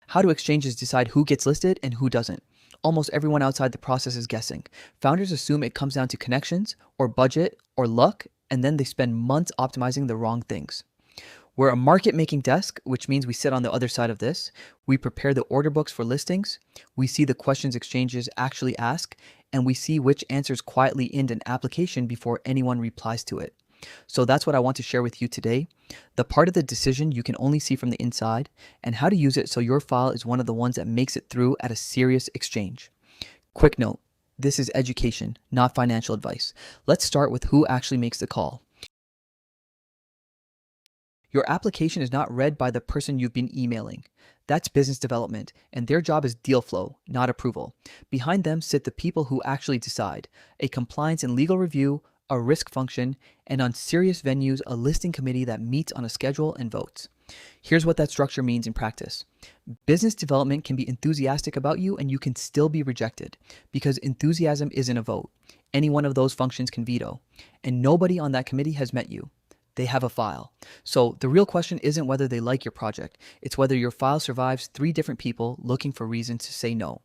How do exchanges decide who gets listed and who doesn't? Almost everyone outside the process is guessing. Founders assume it comes down to connections, or budget, or luck, and then they spend months optimizing the wrong things. We're a market making desk, which means we sit on the other side of this. We prepare the order books for listings. We see the questions exchanges actually ask, and we see which answers quietly end an application before anyone replies to it. So that's what I want to share with you today. The part of the decision you can only see from the inside, and how to use it so your file is one of the ones that makes it through at a serious exchange. Quick note, this is education, not financial advice. Let's start with who actually makes the call. Your application is not read by the person you've been emailing. That's business development, and their job is deal flow, not approval. Behind them sit the people who actually decide: a compliance and legal review, a risk function, and on serious venues, a listing committee that meets on a schedule and votes. Here's what that structure means in practice. Business development can be enthusiastic about you, and you can still be rejected, because enthusiasm isn't a vote. Any one of those functions can veto, and nobody on that committee has met you. They have a file. So the real question isn't whether they like your project, it's whether your file survives 3 different people looking for reasons to say no.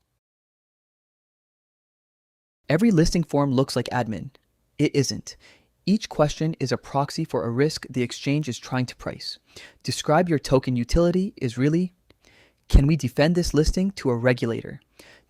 Every listing form looks like admin. It isn't. Each question is a proxy for a risk the exchange is trying to price. Describe your token utility is really, can we defend this listing to a regulator?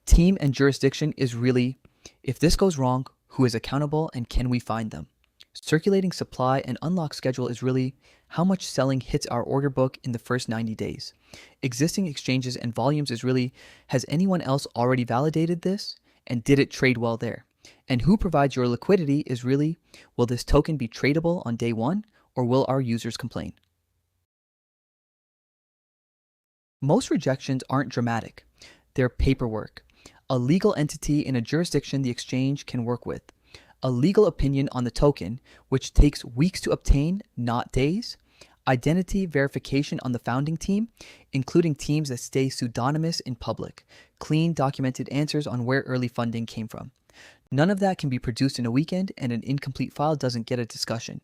Team and jurisdiction is really, if this goes wrong, who is accountable and can we find them? Circulating supply and unlock schedule is really, how much selling hits our order book in the first 90 days. Existing exchanges and volumes is really, has anyone else already validated this? And did it trade well there? And who provides your liquidity is really, will this token be tradable on day 1, or will our users complain? Most rejections aren't dramatic. They're paperwork. A legal entity in a jurisdiction the exchange can work with. A legal opinion on the token, which takes weeks to obtain, not days. Identity verification on the founding team, including teams that stay pseudonymous in public. Clean, documented answers on where early funding came from. None of that can be produced in a weekend, and an incomplete file doesn't get a discussion.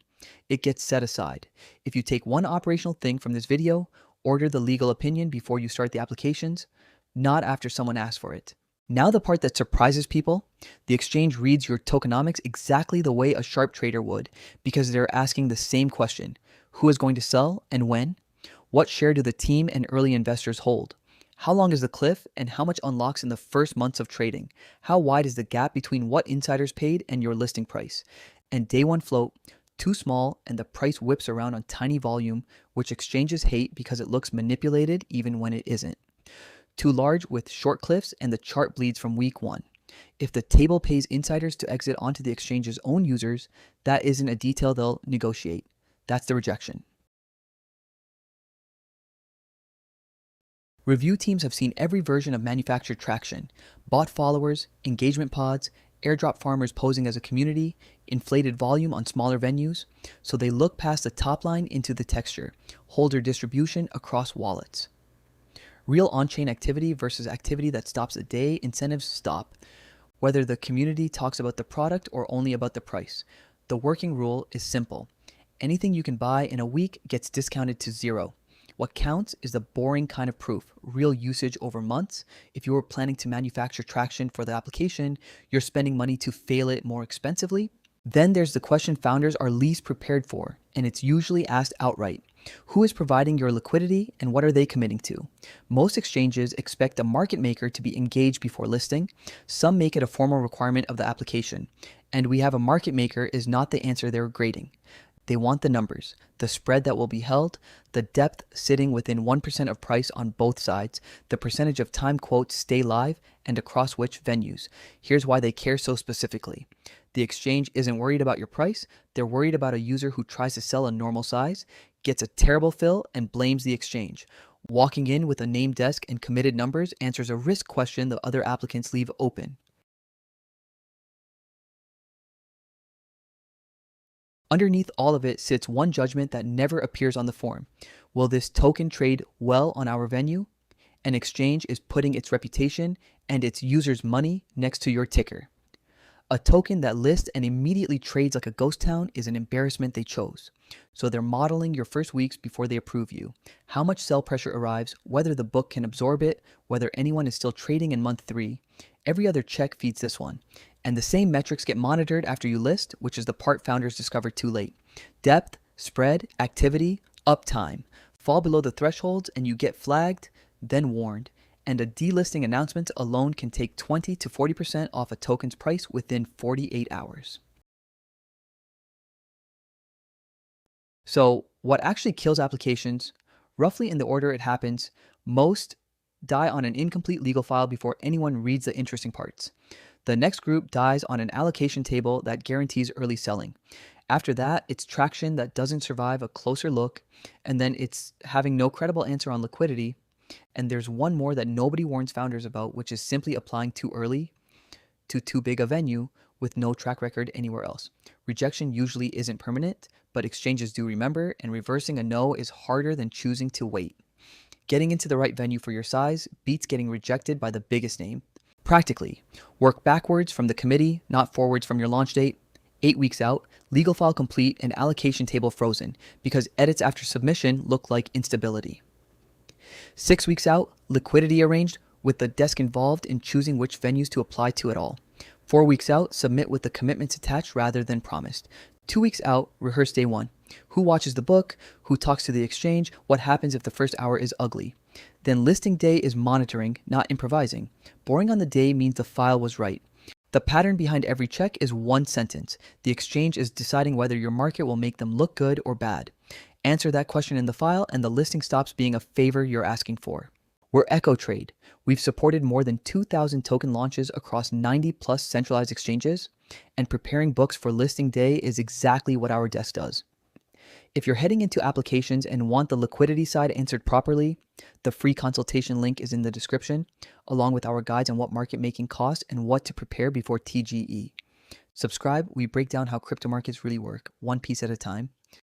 It gets set aside. If you take one operational thing from this video, order the legal opinion before you start the applications, not after someone asks for it. Now the part that surprises people, the exchange reads your tokenomics exactly the way a sharp trader would, because they're asking the same question: who is going to sell and when? What share do the team and early investors hold? How long is the cliff, and how much unlocks in the first months of trading? How wide is the gap between what insiders paid and your listing price? And day 1 float, too small, and the price whips around on tiny volume, which exchanges hate because it looks manipulated even when it isn't. Too large with short cliffs, and the chart bleeds from week 1. If the table pays insiders to exit onto the exchange's own users, that isn't a detail they'll negotiate. That's the rejection. Review teams have seen every version of manufactured traction: bot followers, engagement pods, airdrop farmers posing as a community, inflated volume on smaller venues, so they look past the top line into the texture, holder distribution across wallets. Real on-chain activity versus activity that stops a day, incentives stop. Whether the community talks about the product or only about the price. The working rule is simple. Anything you can buy in a week gets discounted to 0. What counts is the boring kind of proof, real usage over months. If you were planning to manufacture traction for the application, you're spending money to fail it more expensively. Then there's the question founders are least prepared for, and it's usually asked outright. Who is providing your liquidity, and what are they committing to? Most exchanges expect a market maker to be engaged before listing. Some make it a formal requirement of the application. And we have a market maker is not the answer they're grading. They want the numbers, the spread that will be held, the depth sitting within 1% of price on both sides, the percentage of time quotes stay live, and across which venues. Here's why they care so specifically. The exchange isn't worried about your price. They're worried about a user who tries to sell a normal size, gets a terrible fill, and blames the exchange. Walking in with a named desk and committed numbers answers a risk question the other applicants leave open. Underneath all of it sits one judgment that never appears on the form. Will this token trade well on our venue? An exchange is putting its reputation and its users' money next to your ticker. A token that lists and immediately trades like a ghost town is an embarrassment they chose. So they're modeling your first weeks before they approve you. How much sell pressure arrives, whether the book can absorb it, whether anyone is still trading in month 3. Every other check feeds this one. And the same metrics get monitored after you list, which is the part founders discovered too late. Depth, spread, activity, uptime. Fall below the thresholds and you get flagged, then warned. And a delisting announcement alone can take 20 to 40% off a token's price within 48 hours. So, what actually kills applications, roughly in the order it happens, most die on an incomplete legal file before anyone reads the interesting parts. The next group dies on an allocation table that guarantees early selling. After that, it's traction that doesn't survive a closer look, and then it's having no credible answer on liquidity. And there's one more that nobody warns founders about, which is simply applying too early to too big a venue with no track record anywhere else. Rejection usually isn't permanent, but exchanges do remember, and reversing a no is harder than choosing to wait. Getting into the right venue for your size beats getting rejected by the biggest name. Practically, work backwards from the committee, not forwards from your launch date. 8 weeks out, legal file complete and allocation table frozen because edits after submission look like instability. 6 weeks out, liquidity arranged with the desk involved in choosing which venues to apply to at all. 4 weeks out, submit with the commitments attached rather than promised. 2 weeks out, rehearse day 1. Who watches the book? Who talks to the exchange? What happens if the first hour is ugly? Then listing day is monitoring, not improvising. Boring on the day means the file was right. The pattern behind every check is one sentence. The exchange is deciding whether your market will make them look good or bad. Answer that question in the file and the listing stops being a favor you're asking for. We're EchoTrade. We've supported more than 2,000 token launches across 90 plus centralized exchanges, and preparing books for listing day is exactly what our desk does. If you're heading into applications and want the liquidity side answered properly, the free consultation link is in the description, along with our guides on what market making costs and what to prepare before TGE. Subscribe, we break down how crypto markets really work, one piece at a time.